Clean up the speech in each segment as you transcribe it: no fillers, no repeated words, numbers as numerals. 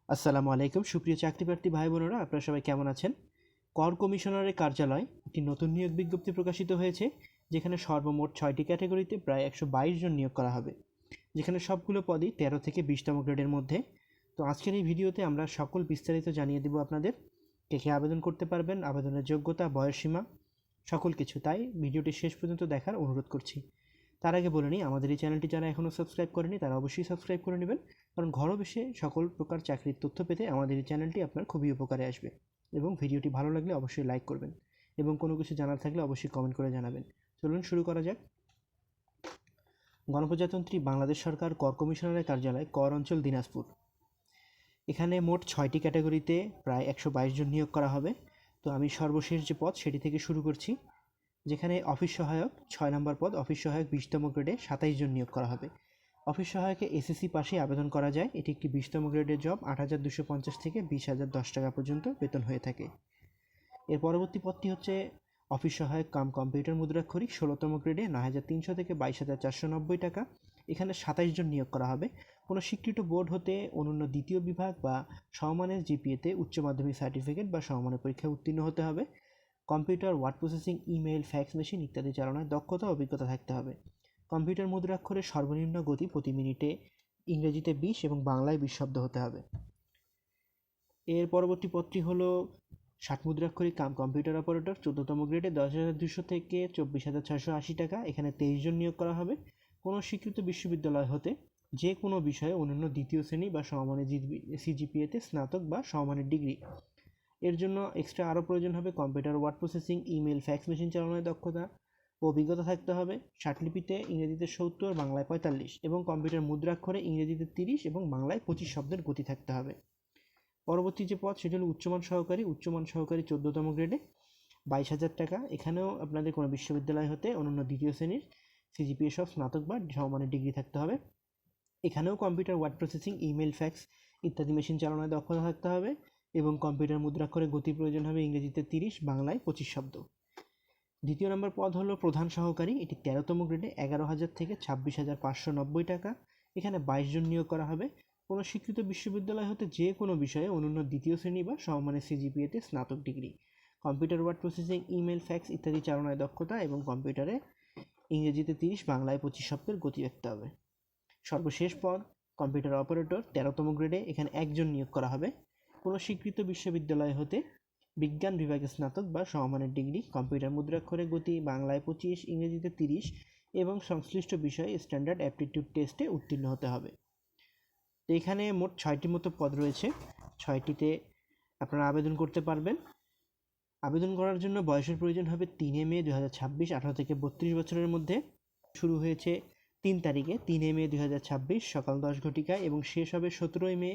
আসসালামু আলাইকুম সুপ্রিয় চাকরিপ্রার্থী ভাই বোনেরা, আপনারা সবাই কেমন আছেন? কর কমিশনারের কার্যালয় একটি নতুন নিয়োগ বিজ্ঞপ্তি প্রকাশিত হয়েছে, যেখানে সর্বমোট 6টি ক্যাটাগরিতে প্রায় 122 জন নিয়োগ করা হবে, যেখানে সবগুলো পদই 13 থেকে 20তম গ্রেডের মধ্যে। তো আজকের এই ভিডিওতে আমরা সকল বিস্তারিত জানিয়ে দেব আপনাদের, কে কে আবেদন করতে পারবেন, আবেদনের যোগ্যতা, বয়সসীমা, সকল কিছু। তাই ভিডিওটি শেষ পর্যন্ত দেখার অনুরোধ করছি। তার আগে বলে নিই, আমাদের এই চ্যানেলটি যারা এখনও সাবস্ক্রাইব করেনি তারা অবশ্যই সাবস্ক্রাইব করে নেবেন, কারণ ঘরে বসে সকল প্রকার চাকরির তথ্য পেতে আমাদের এই চ্যানেলটি আপনার খুবই উপকারে আসবে। এবং ভিডিওটি ভালো লাগলে অবশ্যই লাইক করবেন, এবং কোনো কিছু জানার থাকলে অবশ্যই কমেন্ট করে জানাবেন। চলুন শুরু করা যাক। গণপ্রজাতন্ত্রী বাংলাদেশ সরকার কর কমিশনারের কার্যালয়, কর অঞ্চল, দিনাজপুর। এখানে মোট 6টি ক্যাটাগরিতে প্রায় 122 জন নিয়োগ করা হবে। তো আমি সর্বশেষ যে পদ সেটি থেকে শুরু করছি, যেখানে অফিস সহায়ক 6 নম্বর পদ, অফিস সহায়ক 20তম গ্রেডে 27 জন নিয়োগ করা হবে। অফিস সহায়কে এসএসসি পাশে আবেদন করা যায়। এটি একটি 20তম গ্রেডের জব। 8,250 থেকে 20,010 টাকা পর্যন্ত বেতন হয়ে থাকে। এর পরবর্তী পদটি হচ্ছে অফিস সহায়ক কাম কম্পিউটার মুদ্রাক্ষরিক 16তম গ্রেডে 9,300 থেকে 22,490 টাকা। এখানে 27 জন নিয়োগ করা হবে। কোনো স্বীকৃত বোর্ড হতে অনন্য দ্বিতীয় বিভাগ বা সমমানের জিপিএতে উচ্চ মাধ্যমিক সার্টিফিকেট বা সমমানের পরীক্ষায় উত্তীর্ণ হতে হবে। Computer, word processing, email, fax machine ইত্যাদি চালানোয় দক্ষতা ও অভিজ্ঞতা থাকতে হবে। কম্পিউটার মুদ্রাক্ষরের সর্বনিম্ন গতি প্রতি মিনিটে ইংরেজিতে 20 এবং বাংলায় 20 শব্দ হতে হবে। এর পরবর্তী পদটি হলো 60 মুদ্রাক্ষরিক কাম কম্পিউটার অপারেটর 14তম গ্রেডে 10,200 থেকে 24,680 টাকা। এখানে 23 জন নিয়োগ করা হবে। কোনো স্বীকৃত বিশ্ববিদ্যালয় হতে যে কোনো বিষয়ে অনন্য দ্বিতীয় শ্রেণী বা সমমানের সিজিপিএতে স্নাতক বা সমমানের ডিগ্রি। এর জন্য এক্সট্রা আরও প্রয়োজন হবে computer, word processing, email, fax machine চালানোর দক্ষতা ও অভিজ্ঞতা থাকতে হবে। ষাটলিপিতে ইংরেজিতে 70, বাংলায় 45 এবং কম্পিউটার মুদ্রাক্ষরে ইংরেজিতে 30 এবং বাংলায় 25 শব্দের গতি থাকতে হবে। পরবর্তী যে পদ সেটি হলো উচ্চমান সহকারী 14তম গ্রেডে 22,000 টাকা। এখানেও আপনাদের কোনো বিশ্ববিদ্যালয় হতে অনন্য দ্বিতীয় শ্রেণীর সিজিপিএ সহ স্নাতক বা সমমানের ডিগ্রি থাকতে হবে। এখানেও computer, word processing, email, fax ইত্যাদি মেশিন চালানোয় দক্ষতা থাকতে হবে এবং কম্পিউটার মুদ্রাক্ষরে গতি প্রয়োজন হবে ইংরেজিতে 30, বাংলায় 25 শব্দ। দ্বিতীয় নম্বর পদ হলো প্রধান সহকারী। এটি 13তম গ্রেডে 11,000 থেকে 26,590 টাকা। এখানে 22 জন নিয়োগ করা হবে। কোনো স্বীকৃত বিশ্ববিদ্যালয় হতে যে কোনো বিষয়ে অনন্য দ্বিতীয় শ্রেণী বা সমমানের সিজিপিএতে স্নাতক degree. Computer, word processing, email, fax ইত্যাদি চালানোয় দক্ষতা এবং কম্পিউটারে ইংরেজিতে 30, বাংলায় 25 শব্দের গতি রাখতে হবে। সর্বশেষ পদ কম্পিউটার অপারেটর 13তম গ্রেডে। এখানে 1 জন নিয়োগ করা হবে। কোনো স্বীকৃত বিশ্ববিদ্যালয় হতে বিজ্ঞান বিভাগে স্নাতক বা সমমানের ডিগ্রি। কম্পিউটার মুদ্রাক্ষরে গতি বাংলায় 25, ইংরেজিতে 30 এবং সংশ্লিষ্ট বিষয়ে স্ট্যান্ডার্ড অ্যাপটিটিউড টেস্টে উত্তীর্ণ হতে হবে। তো এখানে মোট 6টি মতো পদ রয়েছে। 6টিতে আপনারা আবেদন করতে পারবেন। আবেদন করার জন্য বয়সের প্রয়োজন হবে 3 মে 2026, 18 থেকে 32 বছরের মধ্যে। শুরু হয়েছে 3 তারিখে, 3 মে 2026 সকাল 10 ঘটিকায় এবং শেষ হবে 17 মে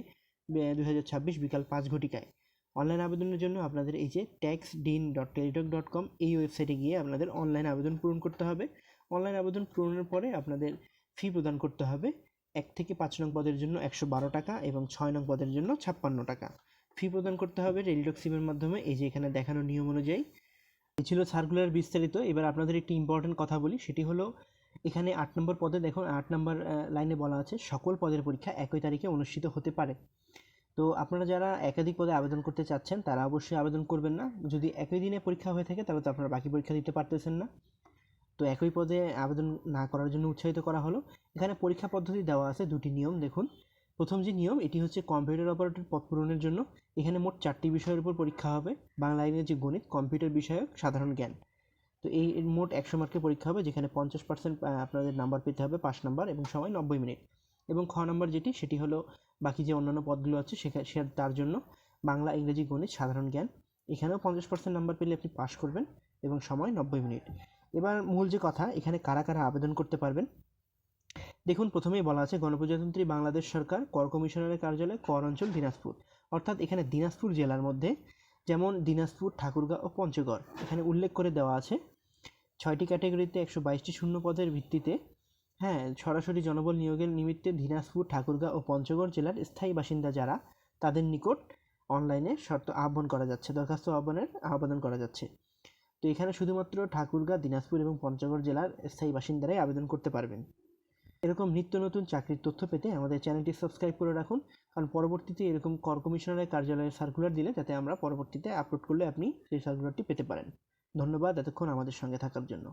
2026 বিকাল 5 ঘটিকায়। অনলাইন আবেদনের জন্য আপনাদের এই যে taxdean.teletalk.com এই ওয়েবসাইটে গিয়ে আপনাদের অনলাইন আবেদন পূরণ করতে হবে। অনলাইন আবেদন পূরণের পরে আপনাদের ফি প্রদান করতে হবে। 1 থেকে 5 নং পদের জন্য 112 টাকা এবং 6 নং পদের জন্য 56 টাকা। ফি প্রদান করতে হবে রেলটক সিমের মাধ্যমে, এই যে এখানে দেখানো নিয়ম অনুযায়ী। এই ছিল সার্কুলার বিস্তারিত। এবার আপনাদের একটি ইম্পর্টেন্ট কথা বলি, সেটি হলো এখানে 8 নম্বর পদে দেখুন, 8 নম্বর লাইনে বলা আছে সকল পদের পরীক্ষা একই তারিখে অনুষ্ঠিত হতে পারে। তো আপনারা যারা একাধিক পদে আবেদন করতে চাচ্ছেন তারা অবশ্যই আবেদন করবেন না। যদি একই দিনে পরীক্ষা হয়ে থাকে তাহলে তো আপনারা বাকি পরীক্ষা দিতে পারতেছেন না। তো একই পদে আবেদন না করার জন্য উৎসাহিত করা হলো। এখানে পরীক্ষা পদ্ধতি দেওয়া আছে 2টি নিয়ম দেখুন। প্রথম যে নিয়ম, এটি হচ্ছে কম্পিউটার অপারেটর পদ পূরণের জন্য। এখানে মোট 4টি বিষয়ের উপর পরীক্ষা হবে: বাংলা, ইংরেজি, গণিত, কম্পিউটার বিষয়ক সাধারণ জ্ঞান। তো এই মোট 100 মার্কের পরীক্ষা হবে, যেখানে 50% আপনাদের নাম্বার পেতে হবে, 5 নাম্বার এবং সময় 90 মিনিট। এবং খ নাম্বার যেটি, সেটি হলো বাকি যে অন্যান্য পদগুলো আছে তার জন্য বাংলা, ইংরেজি, গণিত, সাধারণ জ্ঞান। এখানেও 50% নাম্বার পেলে আপনি পাস করবেন এবং সময় 90 মিনিট। এবার মূল যে কথা, এখানে কারা কারা আবেদন করতে পারবেন দেখুন। প্রথমেই বলা আছে গণপ্রজাতন্ত্রী বাংলাদেশ সরকার কর কমিশনারের কার্যালয়, কর অঞ্চল, দিনাজপুর। অর্থাৎ এখানে দিনাজপুর জেলার মধ্যে, যেমন দিনাজপুর, ঠাকুরগাঁও ও পঞ্চগড়, এখানে উল্লেখ করে দেওয়া আছে 6টি ক্যাটাগরিতে 122টি শূন্য পদের ভিত্তিতে সরাসরি জনবল নিয়োগের নিমিত্তে দিনাজপুর, ঠাকুরগাঁও ও পঞ্চগড় জেলার স্থায়ী বাসিন্দা যারা, তাদের নিকট অনলাইনে দরখাস্ত আহ্বান করা যাচ্ছে। তো এখানে শুধুমাত্র ঠাকুরগাঁও, দিনাজপুর এবং পঞ্চগড় জেলার স্থায়ী বাসিন্দারাই আবেদন করতে পারবেন। এরকম নিত্য নতুন চাকরির তথ্য পেতে আমাদের চ্যানেলটি সাবস্ক্রাইব করে রাখুন, কারণ পরবর্তীতে এরকম কর কমিশনারের কার্যালয়ে সার্কুলার দিলে যাতে আমরা পরবর্তীতে আপলোড করলে আপনি সেই সার্কুলারটি পেতে পারেন। ধন্যবাদ এতক্ষণ আমাদের সঙ্গে থাকার জন্য।